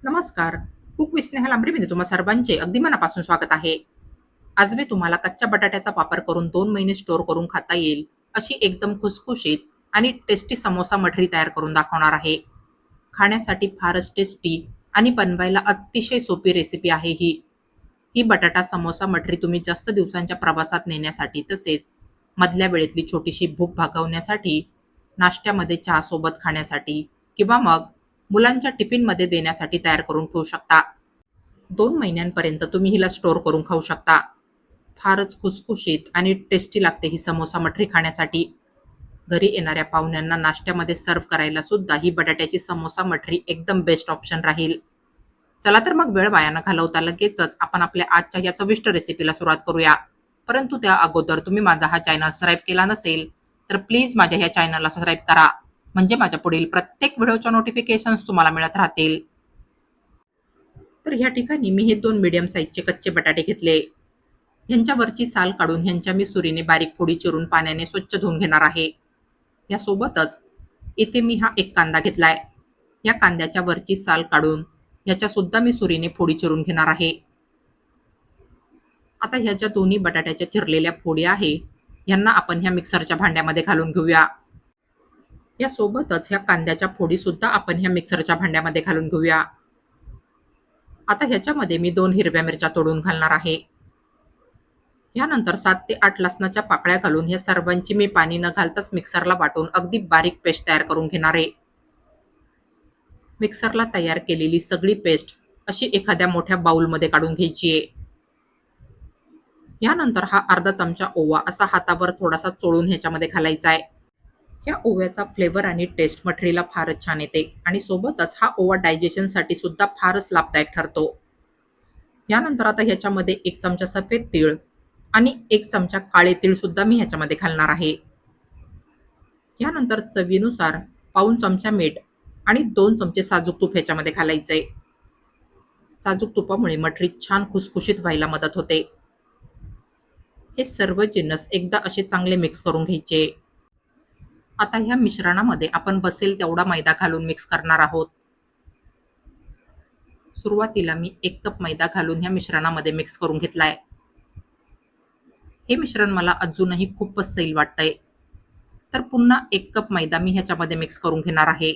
नमस्कार. Cook with Sneha लांबरेमध्ये तुम्हा सर्वांचे अगदी मनापासून स्वागत आहे. आज मी तुम्हाला कच्च्या बटाट्याचा वापर करून 2 महिने स्टोअर करून खाता येईल, अशी एकदम खुसखुशीत आणि टेस्टी समोसा मठरी तयार करून दाखवणार आहे. खाण्यासाठी फारच टेस्टी आणि बनवायला अतिशय सोपी रेसिपी आहे ही. ही बटाटा समोसा मठरी तुम्ही जास्त दिवसांच्या प्रवासात नेण्यासाठी तसेच मधल्या वेळेतली छोटीशी भूक भागवण्यासाठी, नाश्त्यामध्ये चहासोबत खाण्यासाठी किंवा मग मुलांच्या टिफिनमध्ये देण्यासाठी तयार करून ठेवू शकता. 2 महिन्यांपर्यंत तुम्ही हिला स्टोअर करून खाऊ शकता. फारच खुसखुशीत आणि टेस्टी लागते ही समोसा मठरी खाण्यासाठी. घरी येणाऱ्या पाहुण्यांना नाश्त्यामध्ये सर्व्ह करायला सुद्धा ही बटाट्याची समोसा मठरी एकदम बेस्ट ऑप्शन राहील. चला तर मग वेळ वाया न घालवता लगेचच आपण आपल्या आजच्या या चविष्ट रेसिपीला सुरुवात करूया. परंतु त्या अगोदर तुम्ही माझा हा चॅनल सबस्क्राईब केला नसेल, तर प्लीज माझ्या ह्या चॅनलला सबस्क्राईब करा. म्हणजे माझ्या पुढील प्रत्येक व्हिडिओच्या नोटिफिकेशन्स तुम्हाला मिळत राहतील. तर ह्या ठिकाणी मी हे 2 मीडियम साईजचे कच्चे बटाटे घेतले. ह्यांच्यावरची साल काढून ह्यांच्या मी सुरीने बारीक फोडी चिरून पाण्याने स्वच्छ धुवून घेणार आहे. यासोबतच इथे मी हा एक कांदा घेतलाय. या कांद्याच्या वरची साल काढून ह्याच्या सुद्धा मी सुरीने फोडी चिरून घेणार आहे. आता ह्या ज्या दोन्ही बटाट्याच्या चिरलेल्या फोडी आहे, ह्यांना आपण ह्या मिक्सरच्या भांड्यामध्ये घालून घेऊया. यासोबतच ह्या कांद्याच्या फोडी सुद्धा आपण ह्या मिक्सरच्या भांड्यामध्ये घालून घेऊया. आता ह्याच्यामध्ये मी 2 हिरव्या मिरच्या तोडून घालणार आहे. यानंतर 7 ते 8 लसणाच्या पाकळ्या घालून या सर्वांची मी पाणी न घालताच मिक्सरला वाटून अगदी बारीक पेस्ट तयार करून घेणार आहे. मिक्सरला तयार केलेली सगळी पेस्ट अशी एखाद्या मोठ्या बाउलमध्ये काढून घ्यायची आहे. यानंतर हा अर्धा चमचा ओवा असा हातावर थोडासा चोळून ह्याच्यामध्ये घालायचा आहे. या ओव्याचा फ्लेवर आणि टेस्ट मठरीला फारच छान येते आणि सोबतच हा ओवा डायजेशनसाठी सुद्धा फारच लाभदायक ठरतो. यानंतर आता ह्याच्यामध्ये 1 चमचा सफेद तीळ आणि 1 चमचा काळे तीळ सुद्धा मी ह्याच्यामध्ये घालणार आहे. यानंतर चवीनुसार पाऊण चमचा मीठ आणि 2 चमचे साजूक तूप ह्याच्यामध्ये घालायचंय. साजूक तुपामुळे मठरी छान खुसखुशीत व्हायला मदत होते. हे सर्व जिन्नस एकदा असे चांगले मिक्स करून घ्यायचे. आता ह्या मिश्रणामध्ये आपण बसेल तेवढा मैदा घालून मिक्स करणार आहोत. सुरुवातीला मी 1 कप मैदा घालून ह्या मिश्रणामध्ये मिक्स करून घेतलाय. हे मिश्रण मला अजूनही खूपच सैल वाटतंय. तर पुन्हा 1 कप मैदा मी ह्याच्यामध्ये मिक्स करून घेणार आहे.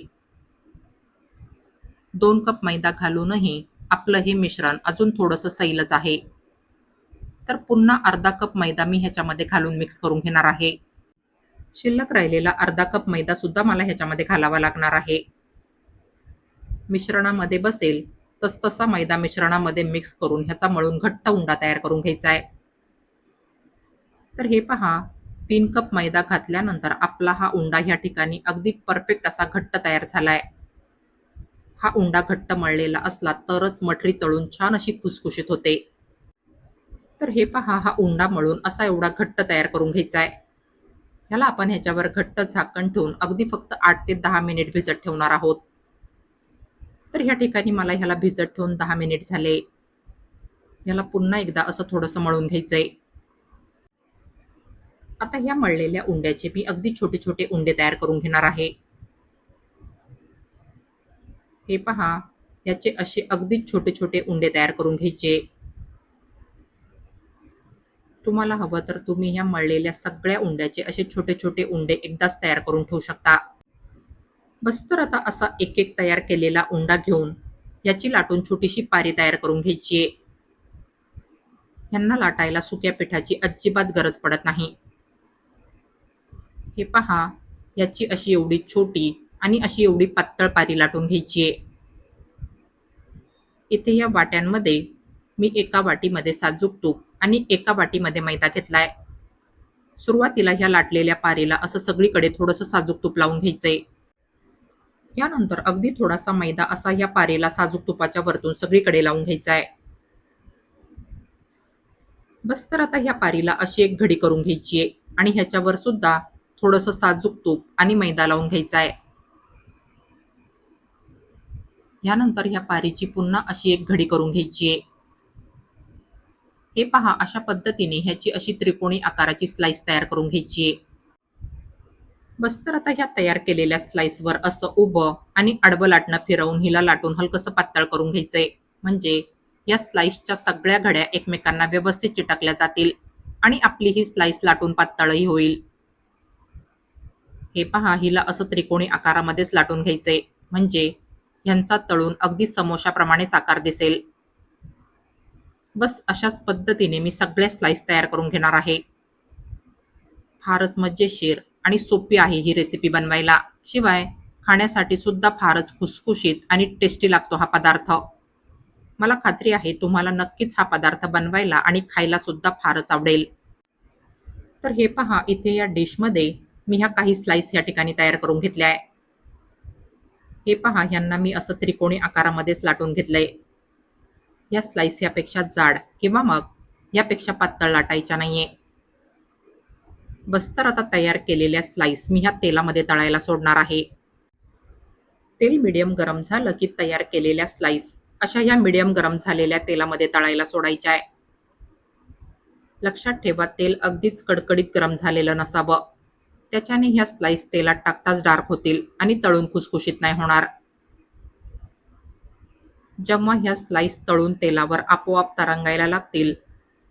2 कप मैदा घालूनही आपलं हे मिश्रण अजून थोडंसं सैलच आहे. तर पुन्हा अर्धा कप मैदा मी ह्याच्यामध्ये घालून मिक्स करून घेणार आहे. शिल्लक राहिलेला अर्धा कप मैदा सुद्धा मला ह्याच्यामध्ये घालावा लागणार आहे. मिश्रणामध्ये बसेल तसतसा मैदा मिश्रणामध्ये मिक्स करून ह्याचा मळून घट्ट उंडा तयार करून घ्यायचा आहे. तर हे पहा, 3 कप मैदा घातल्यानंतर आपला हा उंडा ह्या ठिकाणी अगदी परफेक्ट असा घट्ट तयार झालाय. हा उंडा घट्ट मळलेला असला तरच मठरी तळून छान अशी खुसखुशीत होते. तर हे पहा, हा उंडा मळून असा एवढा घट्ट तयार करून घ्यायचा आहे. ह्याला आपण ह्याच्यावर घट्ट झाकण ठेवून अगदी फक्त 8 ते 10 मिनिट भिजत ठेवणार आहोत. तर ह्या ठिकाणी मला ह्याला भिजत ठेवून 10 मिनिट झाले. ह्याला पुन्हा एकदा असं थोडंसं मळून घ्यायचंय. आता ह्या मळलेल्या उंड्याचे मी अगदी छोटे छोटे उंडे तयार करून घेणार आहे. हे पहा, याचे असे अगदी छोटे छोटे उंडे तयार करून घ्यायचे. तुम्हाला हवं तर तुम्ही ह्या मळलेल्या सगळ्या उंड्याचे असे छोटे छोटे उंडे एकदाच तयार करून ठेवू शकता. बस तर आता असा एक एक तयार केलेला उंडा घेऊन याची लाटून छोटीशी पारी तयार करून घ्यायची आहे. ह्यांना लाटायला सुक्या पिठाची अजिबात गरज पडत नाही. हे पहा, याची अशी एवढी छोटी आणि अशी एवढी पातळ पारी लाटून घ्यायची आहे. इथे या वाट्यांमध्ये मी एका वाटीमध्ये साजूक तूप आणि एका वाटीमध्ये मैदा घेतलाय. सुरुवातीला ह्या लाटलेल्या पारीला असं सगळीकडे थोडंसं साजूक तूप लावून घ्यायचंय. यानंतर अगदी थोडासा मैदा असा ह्या पारीला साजूक तुपाच्या वरतून सगळीकडे लावून घ्यायचा आहे. बस तर आता ह्या पारीला अशी एक घडी करून घ्यायची आहे आणि ह्याच्यावर सुद्धा थोडंसं साजूक तूप आणि मैदा लावून घ्यायचा आहे. यानंतर ह्या पारीची पुन्हा अशी एक घडी करून घ्यायची आहे. हे पहा, अशा पद्धतीने ह्याची अशी त्रिकोणी आकाराची स्लाइस तयार करून घ्यायची आहे. बस तर आता ह्या तयार केलेल्या स्लाइसवर असं उभं आणि आडवं लाटणं फिरवून हिला लाटून हलकसं पातळ करून घ्यायचंय. म्हणजे या स्लाइसच्या सगळ्या घड्या एकमेकांना व्यवस्थित चिटकल्या जातील आणि आपली ही स्लाइस लाटून पातळही होईल. हे पहा, हिला असं त्रिकोणी आकारामध्येच लाटून घ्यायचंय. म्हणजे ह्यांचा तळून अगदी समोशाप्रमाणेच आकार दिसेल. बस अशाच पद्धतीने मी सगळ्या स्लाइस तयार करून घेणार आहे. फारच मजेशीर आणि सोपी आहे ही रेसिपी बनवायला. शिवाय खाण्यासाठी सुद्धा फारच खुसखुशीत आणि टेस्टी लागतो हा पदार्थ. मला खात्री आहे तुम्हाला नक्कीच हा पदार्थ बनवायला आणि खायला सुद्धा फारच आवडेल. तर हे पहा, इथे या डिशमध्ये मी ह्या काही स्लाइस या ठिकाणी तयार करून घेतल्या आहे. हे पहा, ह्यांना मी असं त्रिकोणी आकारामध्येच लाटून घेतलंय. या स्लाइस यापेक्षा जाड किंवा मग यापेक्षा पातळ लाटायच्या नाहीये. बस तर आता तयार केलेल्या स्लाइस मी ह्या तेलामध्ये तळायला सोडणार आहे. तेल मीडियम गरम झालं की तयार केलेल्या स्लाइस अशा ह्या मीडियम गरम झालेल्या तेलामध्ये तळायला सोडायच्या आहे. लक्षात ठेवा, तेल अगदीच कडकडीत गरम झालेलं नसावं. त्याच्याने ह्या स्लाइस तेलात टाकताच डार्क होतील आणि तळून खुसखुशीत नाही होणार. जेव्हा ह्या स्लाइस तळून तेलावर आपोआप तरंगायला लागतील,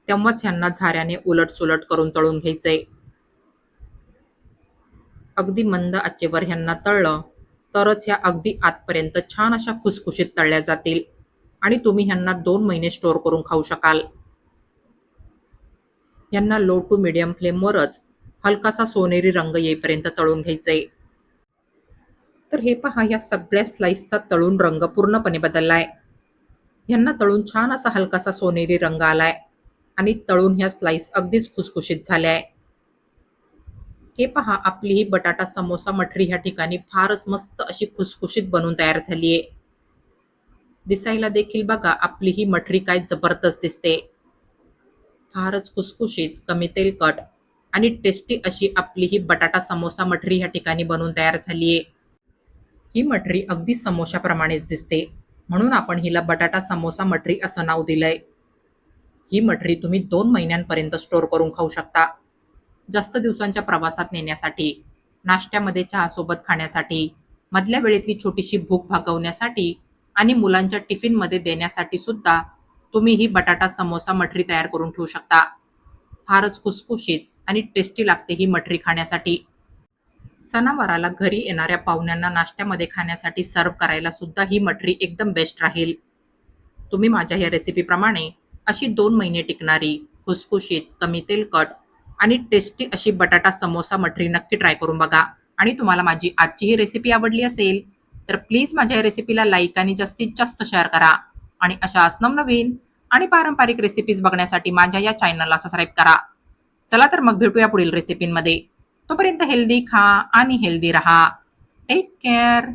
तेव्हाच ह्यांना झाऱ्याने उलटसुलट करून तळून घ्यायचंय. अगदी मंद आचेवर ह्यांना तळलं तरच ह्या अगदी आतपर्यंत छान अशा खुसखुशीत तळल्या जातील आणि तुम्ही ह्यांना 2 महिने स्टोअर करून खाऊ शकाल. ह्यांना लो टू मीडियम फ्लेमवरच हलकासा सोनेरी रंग येईपर्यंत तळून घ्यायचंय. तर हे पहा, या सगळ्या स्लाइसचा तळून रंग पूर्णपणे बदललाय. ह्यांना तळून छान असा हलकासा सोनेरी रंग आलाय आणि तळून ह्या स्लाइस अगदीच खुसखुशीत झाल्याय. हे पहा, आपली ही बटाटा समोसा मठरी ह्या ठिकाणी फारच मस्त अशी खुसखुशीत बनून तयार झालीये. दिसायला देखील बघा आपली ही मठरी काय जबरदस्त दिसते. फारच खुसखुशीत, कमी तेलकट आणि टेस्टी अशी आपली ही बटाटा समोसा मठरी ह्या ठिकाणी बनून तयार झालीये. ही मठरी अगदी समोशाप्रमाणेच दिसते, म्हणून आपण हिला बटाटा समोसा मठरी असं नाव दिलंय. ही मठरी तुम्ही 2 महिन्यांपर्यंत स्टोअर करून खाऊ शकता. जास्त दिवसांच्या प्रवासात नेण्यासाठी, नाश्त्यामध्ये चहासोबत खाण्यासाठी, मधल्या वेळेतली छोटीशी भूक भागवण्यासाठी आणि मुलांच्या टिफिनमध्ये देण्यासाठी सुद्धा तुम्ही ही बटाटा समोसा मठरी तयार करून ठेवू शकता. फारच खुसखुशीत आणि टेस्टी लागते ही मठरी खाण्यासाठी. सणावाराला घरी येणाऱ्या पाहुण्यांना नाश्त्यामध्ये खाण्यासाठी सर्व्ह करायला सुद्धा ही मठरी एकदम बेस्ट राहील. तुम्ही माझ्या या रेसिपीप्रमाणे अशी 2 महिने टिकणारी, खुसखुशीत, कमी तेलकट आणि टेस्टी अशी बटाटा समोसा मठरी नक्की ट्राय करून बघा. आणि तुम्हाला माझी आजची ही रेसिपी आवडली असेल तर प्लीज माझ्या या रेसिपीला लाईक आणि जास्तीत जास्त शेअर करा. आणि अशाच नवनवीन आणि पारंपरिक रेसिपीज बघण्यासाठी माझ्या या चॅनलला सबस्क्राईब करा. चला तर मग भेटूया पुढील रेसिपींमध्ये. तोपर्यंत हेल्दी खा आणि हेल्दी रहा. Take care.